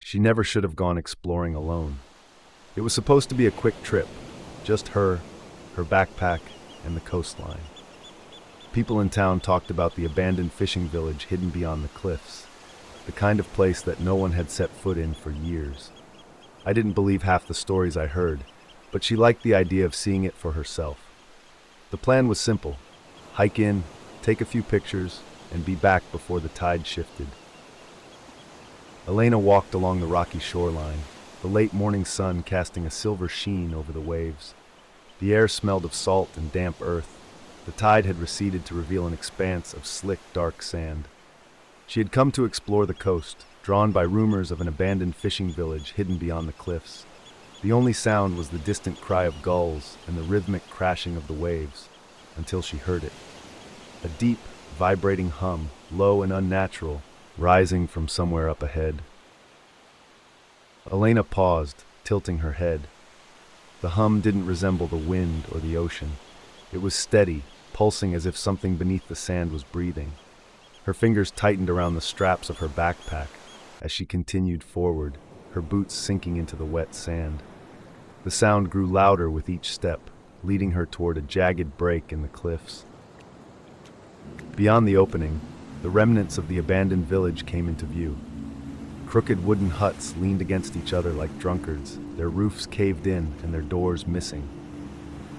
She never should have gone exploring alone. It was supposed to be a quick trip, just her backpack, and the coastline. People in town talked about the abandoned fishing village hidden beyond the cliffs, the kind of place that no one had set foot in for years. I didn't believe half the stories I heard, but she liked the idea of seeing it for herself. The plan was simple: hike in, take a few pictures, and be back before the tide shifted. Elena walked along the rocky shoreline, the late morning sun casting a silver sheen over the waves. The air smelled of salt and damp earth. The tide had receded to reveal an expanse of slick, dark sand. She had come to explore the coast, drawn by rumors of an abandoned fishing village hidden beyond the cliffs. The only sound was the distant cry of gulls and the rhythmic crashing of the waves, until she heard it. A deep, vibrating hum, low and unnatural, rising from somewhere up ahead. Elena paused, tilting her head. The hum didn't resemble the wind or the ocean. It was steady, pulsing as if something beneath the sand was breathing. Her fingers tightened around the straps of her backpack as she continued forward, her boots sinking into the wet sand. The sound grew louder with each step, leading her toward a jagged break in the cliffs. Beyond the opening, the remnants of the abandoned village came into view. Crooked wooden huts leaned against each other like drunkards, their roofs caved in and their doors missing.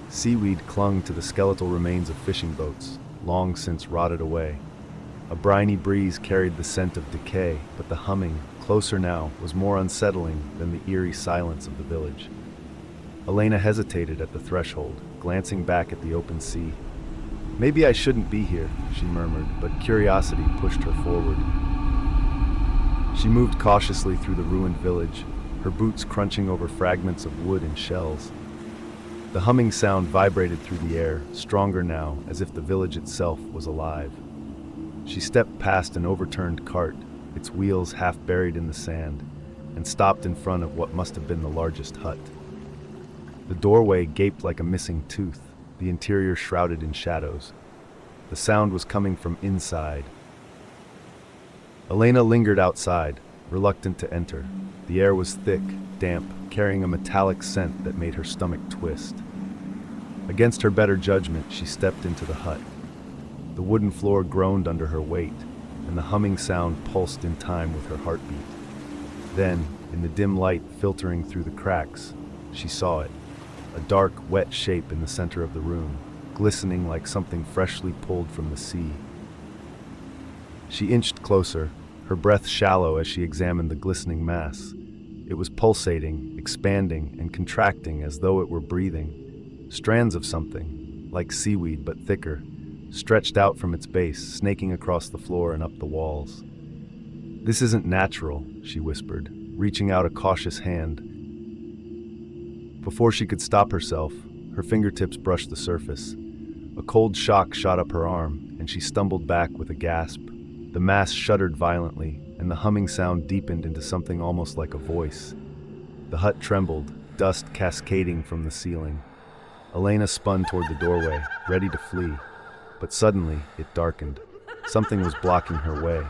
Seaweed clung to the skeletal remains of fishing boats, long since rotted away. A briny breeze carried the scent of decay, but the humming, closer now, was more unsettling than the eerie silence of the village. Elena hesitated at the threshold, glancing back at the open sea. "Maybe I shouldn't be here," she murmured, but curiosity pushed her forward. She moved cautiously through the ruined village, her boots crunching over fragments of wood and shells. The humming sound vibrated through the air, stronger now, as if the village itself was alive. She stepped past an overturned cart, its wheels half buried in the sand, and stopped in front of what must have been the largest hut. The doorway gaped like a missing tooth, the interior shrouded in shadows. The sound was coming from inside. Elena lingered outside, reluctant to enter. The air was thick, damp, carrying a metallic scent that made her stomach twist. Against her better judgment, she stepped into the hut. The wooden floor groaned under her weight, and the humming sound pulsed in time with her heartbeat. Then, in the dim light filtering through the cracks, she saw it, a dark, wet shape in the center of the room, glistening like something freshly pulled from the sea. She inched closer, her breath shallow as she examined the glistening mass. It was pulsating, expanding, and contracting as though it were breathing. Strands of something, like seaweed but thicker, stretched out from its base, snaking across the floor and up the walls. "This isn't natural," she whispered, reaching out a cautious hand. Before she could stop herself, her fingertips brushed the surface. A cold shock shot up her arm, and she stumbled back with a gasp. The mass shuddered violently, and the humming sound deepened into something almost like a voice. The hut trembled, dust cascading from the ceiling. Elena spun toward the doorway, ready to flee, but suddenly it darkened. Something was blocking her way.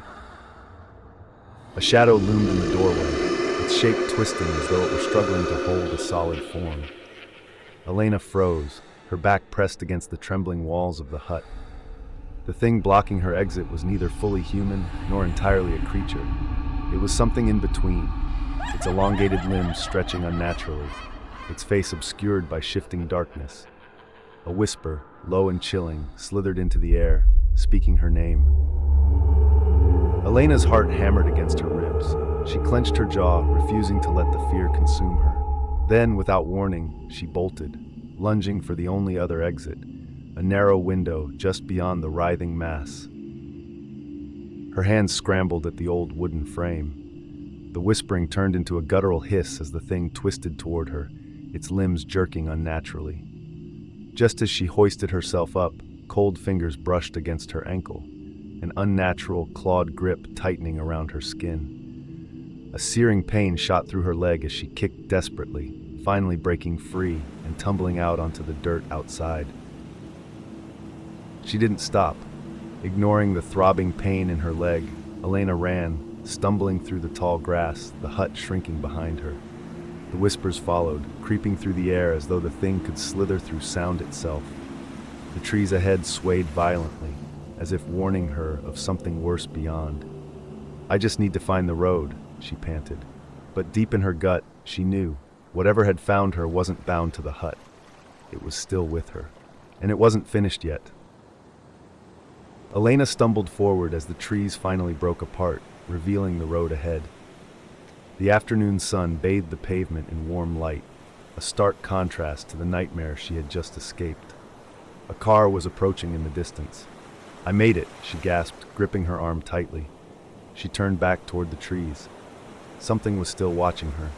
A shadow loomed in the doorway, its shape twisting as though it were struggling to hold a solid form. Elena froze, her back pressed against the trembling walls of the hut. The thing blocking her exit was neither fully human nor entirely a creature. It was something in between, its elongated limbs stretching unnaturally, its face obscured by shifting darkness. A whisper, low and chilling, slithered into the air, speaking her name. Elena's heart hammered against her ribs. She clenched her jaw, refusing to let the fear consume her. Then, without warning, she bolted, lunging for the only other exit, a narrow window just beyond the writhing mass. Her hands scrambled at the old wooden frame. The whispering turned into a guttural hiss as the thing twisted toward her, its limbs jerking unnaturally. Just as she hoisted herself up, cold fingers brushed against her ankle, an unnatural, clawed grip tightening around her skin. A searing pain shot through her leg as she kicked desperately, finally breaking free and tumbling out onto the dirt outside. She didn't stop. Ignoring the throbbing pain in her leg, Elena ran, stumbling through the tall grass, the hut shrinking behind her. The whispers followed, creeping through the air as though the thing could slither through sound itself. The trees ahead swayed violently, as if warning her of something worse beyond. "I just need to find the road," she panted. But deep in her gut, she knew whatever had found her wasn't bound to the hut. It was still with her, and it wasn't finished yet. Elena stumbled forward as the trees finally broke apart, revealing the road ahead. The afternoon sun bathed the pavement in warm light, a stark contrast to the nightmare she had just escaped. A car was approaching in the distance. "I made it," she gasped, gripping her arm tightly. She turned back toward the trees. Something was still watching her,